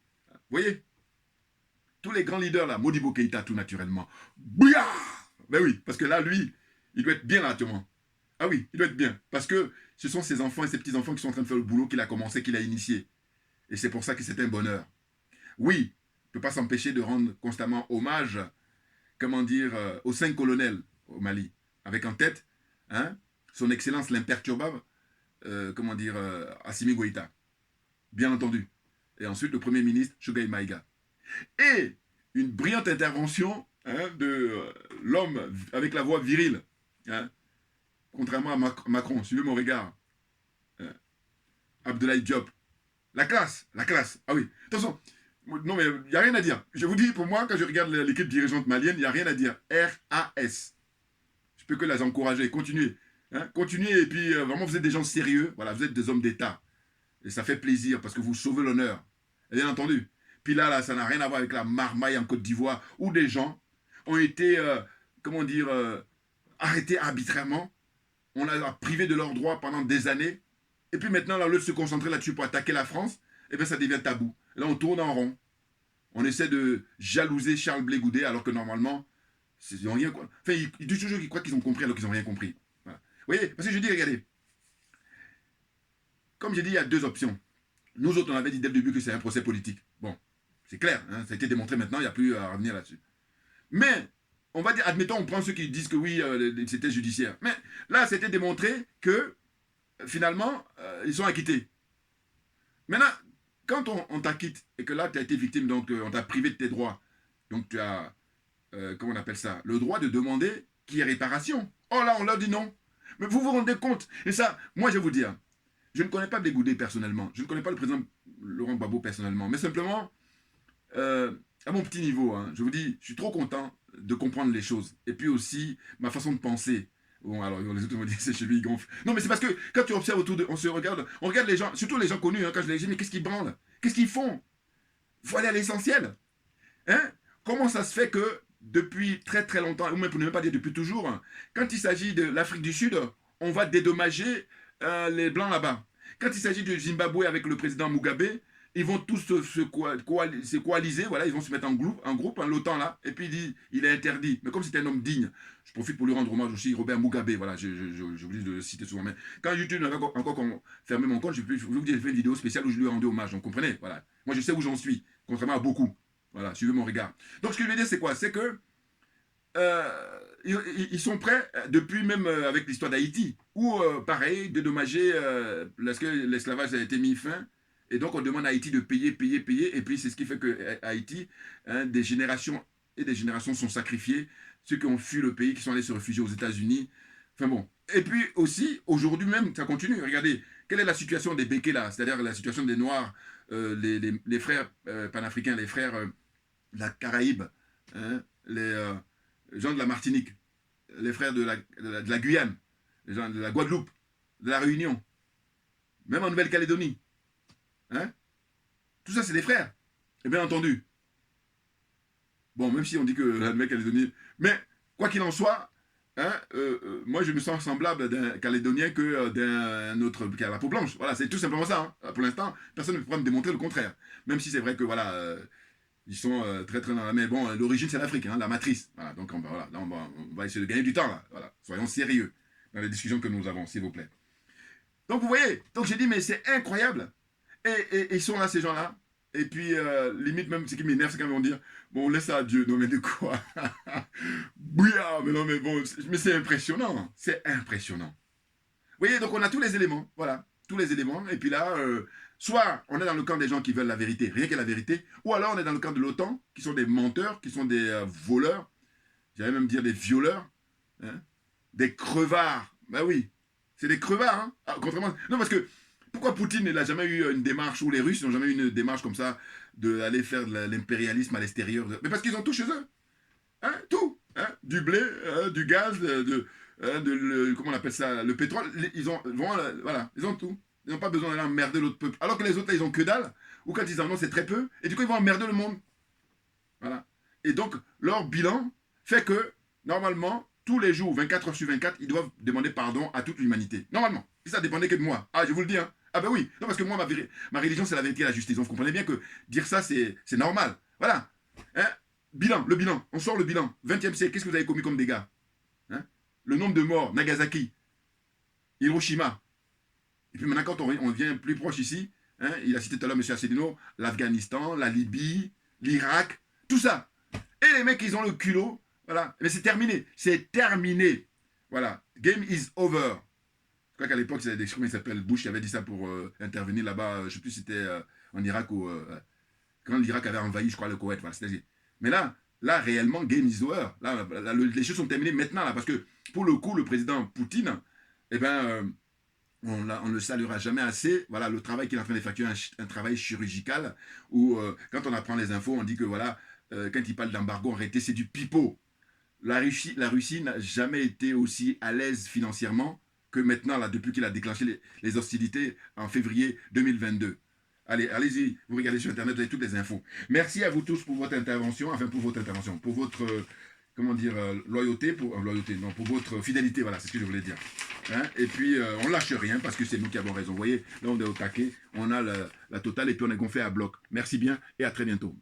vous voyez, tous les grands leaders là, Modibo Keïta tout naturellement. Bouya! Ben oui, parce que là, lui, il doit être bien là actuellement. Ah oui, il doit être bien. Parce que ce sont ses enfants et ses petits-enfants qui sont en train de faire le boulot qu'il a commencé, qu'il a initié. Et c'est pour ça que c'est un bonheur. Oui, on ne peut pas s'empêcher de rendre constamment hommage, comment dire, aux 5 colonels. au Mali, avec en tête hein, son excellence l'imperturbable, Assimi Goïta, bien entendu. Et ensuite le Premier ministre, Choguei Maïga. Et une brillante intervention hein, de l'homme avec la voix virile, hein, contrairement à Macron, suivez mon regard, hein, Abdoulaye Diop. La classe. Ah oui, attention, non mais il n'y a rien à dire. Je vous dis, pour moi, quand je regarde l'équipe dirigeante malienne, il n'y a rien à dire. RAS. Je peux que les encourager, continuez. Hein, continuez et puis vraiment vous êtes des gens sérieux, voilà, vous êtes des hommes d'État. Et ça fait plaisir parce que vous sauvez l'honneur. Bien entendu. Puis là, ça n'a rien à voir avec la marmaille en Côte d'Ivoire où des gens ont été, arrêtés arbitrairement. On les a privés de leurs droits pendant des années. Et puis maintenant, là, au lieu de se concentrer là-dessus pour attaquer la France, eh bien, ça devient tabou. Et là, on tourne en rond. On essaie de jalouser Charles Blé Goudet alors que normalement, ils n'ont rien. Enfin, ils disent toujours qu'ils croient qu'ils ont compris alors qu'ils n'ont rien compris. Voilà. Vous voyez, parce que je dis, regardez, comme j'ai dit, il y a deux options. Nous autres, on avait dit dès le début que c'est un procès politique. Bon, c'est clair, hein, ça a été démontré maintenant, il n'y a plus à revenir là-dessus. Mais, on va dire, admettons, on prend ceux qui disent que oui, c'était judiciaire. Mais là, c'était démontré que, finalement, ils sont acquittés. Maintenant, quand on t'acquitte et que là, tu as été victime, donc on t'a privé de tes droits, donc tu as, comment on appelle ça, le droit de demander qu'il y ait réparation. Oh là, on leur dit non. Mais vous vous rendez compte. Et ça, moi, je vais vous dire, je ne connais pas Blé Goudet personnellement, je ne connais pas le président Laurent Gbagbo personnellement, mais simplement, à mon petit niveau, hein, je vous dis, je suis trop content de comprendre les choses. Et puis aussi, ma façon de penser. Bon, alors les autres vont dire c'est cheville gonfle. Non, mais c'est parce que quand tu observes autour de. On regarde les gens, surtout les gens connus, hein, quand je les dis, mais qu'est-ce qu'ils branlent? Qu'est-ce qu'ils font? Il faut aller à l'essentiel. Hein? Comment ça se fait que depuis très très longtemps, ou même pour ne pas dire depuis toujours, hein, quand il s'agit de l'Afrique du Sud, on va dédommager les Blancs là-bas. Quand il s'agit du Zimbabwe avec le président Mugabe, ils vont tous se coaliser, voilà, ils vont se mettre en groupe, l'OTAN là, et puis il dit, il est interdit. Mais comme c'est un homme digne, je profite pour lui rendre hommage aussi, Robert Mugabe, voilà, j'oublie de le citer souvent. Mais quand YouTube n'avait encore fermé mon compte, je vous ai fait une vidéo spéciale où je lui ai rendu hommage, donc comprenez, voilà. Moi je sais où j'en suis, contrairement à beaucoup. Voilà, suivez mon regard. Donc ce que je veux dire, c'est quoi? C'est que ils sont prêts, depuis même avec l'histoire d'Haïti, où pareil, dédommager, parce que l'esclavage a été mis fin. Et donc, on demande à Haïti de payer. Et puis, c'est ce qui fait que Haïti, hein, des générations et des générations sont sacrifiées. Ceux qui ont fui le pays, qui sont allés se réfugier aux États-Unis. Enfin bon. Et puis aussi, aujourd'hui même, ça continue. Regardez, quelle est la situation des Békés là? C'est-à-dire la situation des Noirs, les frères panafricains, les frères de la Caraïbe, hein, les gens de la Martinique, les frères de la Guyane, les gens de la Guadeloupe, de la Réunion, même en Nouvelle-Calédonie. Hein? Tout ça, c'est des frères. Et bien entendu. Bon, même si on dit que la Nouvelle-Calédonie. Mais, quoi qu'il en soit, hein, moi, je me sens semblable d'un Calédonien que d'un autre qui a la peau blanche. Voilà, c'est tout simplement ça. Hein. Pour l'instant, personne ne pourra me démontrer le contraire. Même si c'est vrai que, voilà, ils sont très, très dans la. Mais bon, l'origine, c'est l'Afrique, hein, la matrice. Voilà, donc, voilà, là, on va essayer de gagner du temps, là. Voilà. Soyons sérieux dans les discussions que nous avons, s'il vous plaît. Donc, vous voyez, donc j'ai dit, mais c'est incroyable. Et ils sont là, ces gens-là. Et puis, limite, même ce qui m'énerve, c'est quand ils vont dire, bon, on laisse ça à Dieu. Non, mais de quoi? Bouillard, mais non, mais bon, mais c'est impressionnant. C'est impressionnant. Vous voyez, donc on a tous les éléments. Voilà, tous les éléments. Et puis là, soit on est dans le camp des gens qui veulent la vérité, rien que la vérité, ou alors on est dans le camp de l'OTAN, qui sont des menteurs, qui sont des voleurs, j'allais même dire des violeurs, hein, des crevards. Ben oui, c'est des crevards, hein. Ah, contrairement. Non, parce que pourquoi Poutine n'a jamais eu une démarche, ou les Russes n'ont jamais eu une démarche comme ça, d'aller faire de l'impérialisme à l'extérieur? Mais parce qu'ils ont tout chez eux. Hein, tout. Hein, du blé, du gaz, comment on appelle ça, le pétrole. Ils ont, voilà, ils ont tout. Ils n'ont pas besoin d'aller emmerder l'autre peuple. Alors que les autres, là, ils ont que dalle. Ou quand ils en ont, c'est très peu. Et du coup, ils vont emmerder le monde. Voilà. Et donc, leur bilan fait que, normalement, tous les jours, 24 heures sur 24, ils doivent demander pardon à toute l'humanité. Normalement. Et ça dépendait que de moi. Ah, je vous le dis, hein. Ah ben oui, non parce que moi, ma religion, c'est la vérité et la justice. Donc vous comprenez bien que dire ça, c'est normal. Voilà. Hein? Le bilan. On sort le bilan. 20e siècle, qu'est-ce que vous avez commis comme dégâts? Hein? Le nombre de morts, Nagasaki, Hiroshima. Et puis maintenant, quand on vient plus proche ici, hein, il a cité tout à l'heure M. Asselineau, l'Afghanistan, la Libye, l'Irak, tout ça. Et les mecs, ils ont le culot Voilà. Mais c'est terminé. C'est terminé. Voilà. Game is over. Je crois qu'à l'époque, il y avait des comment il s'appelle Bush qui avait dit ça pour intervenir là-bas. Je ne sais plus si c'était en Irak ou quand l'Irak avait envahi, je crois, le Koweït. Voilà, mais là, réellement, game is over. Là, les choses sont terminées maintenant, là, parce que pour le coup, le président Poutine, eh ben, on ne le saluera jamais assez. Voilà, le travail qu'il est en train d'effectuer, un travail chirurgical, où quand on apprend les infos, on dit que voilà, quand il parle d'embargo arrêté, c'est du pipeau. La Russie n'a jamais été aussi à l'aise financièrement que maintenant, là, depuis qu'il a déclenché les hostilités en février 2022. Allez, allez-y, vous regardez sur Internet, vous avez toutes les infos. Merci à vous tous pour votre intervention, pour votre, comment dire, loyauté, non, pour votre fidélité, voilà, c'est ce que je voulais dire. Hein, et puis, on lâche rien parce que c'est nous qui avons raison. Vous voyez, là, on est au taquet, on a la totale et puis on est gonflé à bloc. Merci bien et à très bientôt.